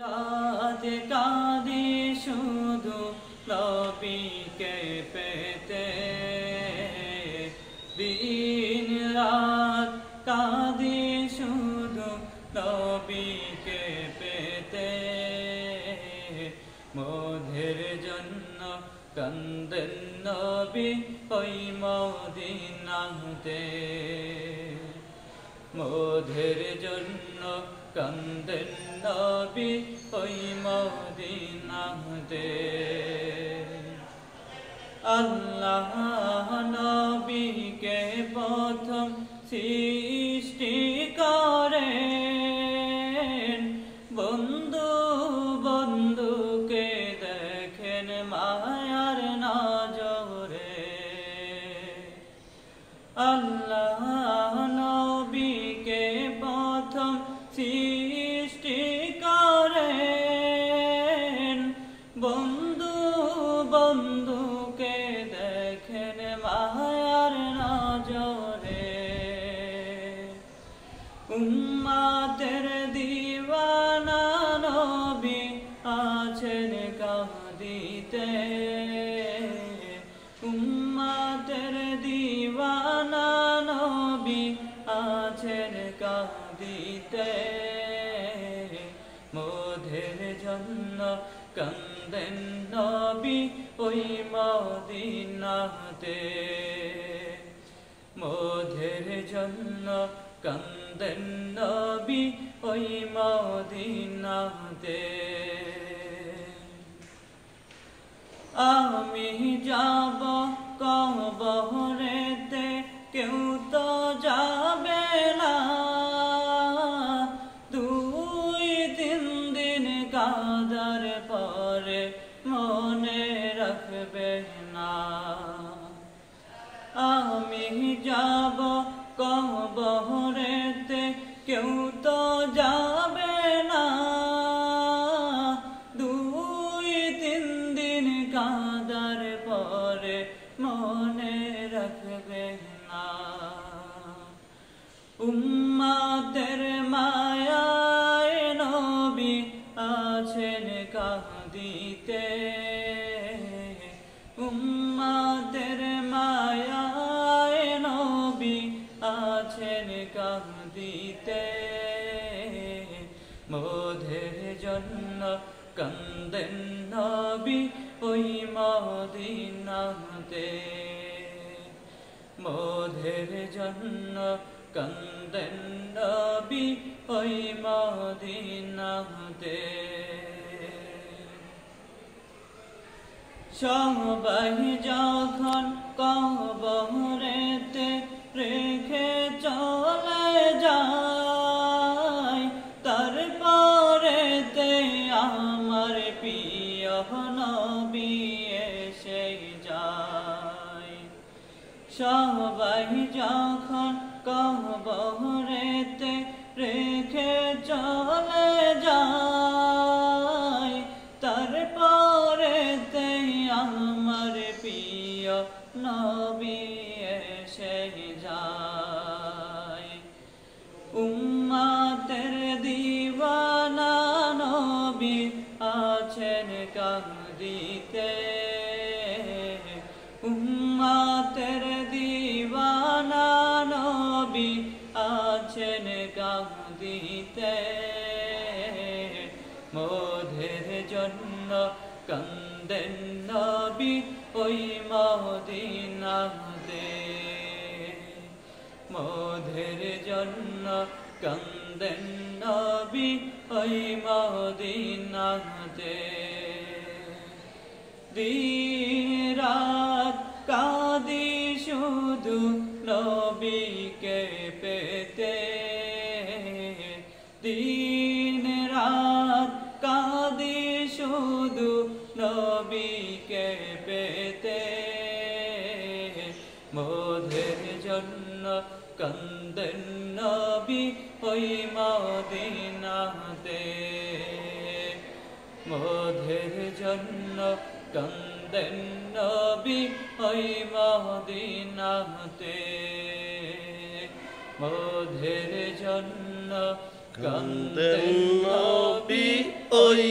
রাতে কাঁদি শুধু নবীকে পেতে, দিন রাত কাঁদি শুধু নবীকে পেতে। মোদের জন্য কান্দেন নবী ওই মদিনাতে, মোদের জন্য কান্দেন নবী ওই মদিনাতে। আল্লাহ নবীকে প্রথম সৃষ্টি করেন, বন্ধু বন্ধুকে দেখেন মায়ার নজরে। আল্লাহ নবীকে প্রথম সৃষ্টি করেন, বন্ধু বন্ধুকে দেখেন মায়ার নজরে। উম্মতের দিওয়ানা নবী আছেন কাঁদিতে, উম্মতের দিওয়ানা নবী আছেন কাঁদিতে। মোদের জন্য কান্দেন নবী ওই মদিনাতে, মোদের জন্য কান্দেন নবী ওই মদিনাতে। আমি যাব কবরেতে কেউ তো যাবে না, 2-3 দিন কাঁদার পরে মনে রাখবে না। আমি যাব কবরেতে কেউ তো যাবে না, 2-3 দিন কাঁদার পরে মনে রাখবে না। উম্মতের মায়ায় নবী আছেন কাঁদিতে, উম্মতের মায়ায় নবী আছেন কাঁদিতে। মোদের জন্য কান্দেন নবী ওই মদিনাতে, মোদের জন্য কান্দেন নবী ওই মদিনাতে। সবাই যখন কবরেতে রেখে চলে যায়, তারপরেতে আমার প্রিয় নবী এসে যায়। সবাই যখন কবরেতে রেখে চলে যায়, তারপরেতে আমার প্রিয় নবী এসে যায়। উম্মতের দিওয়ানা নবী আছেন কাঁদিতে, উম্মতের দিওয়ানা নবী আছেন কাঁদিতে। মোদের জন্য কান্দেন নবী ওই মদিনাতে, মোদের জন্য কান্দেন নবী ওই মদিনাতে। দিন রাত কাঁদি শুধু নবীকে পেতে, দিন রাত কাঁদি শুধু নবীকে পেতে। মোদের জন্য কান্দেন নবী ওই মদিনাতে, মোদের জন্য কান্দেন নবী ওই মদিনাতে। মোদের জন্য কান্দেন নবী। ওই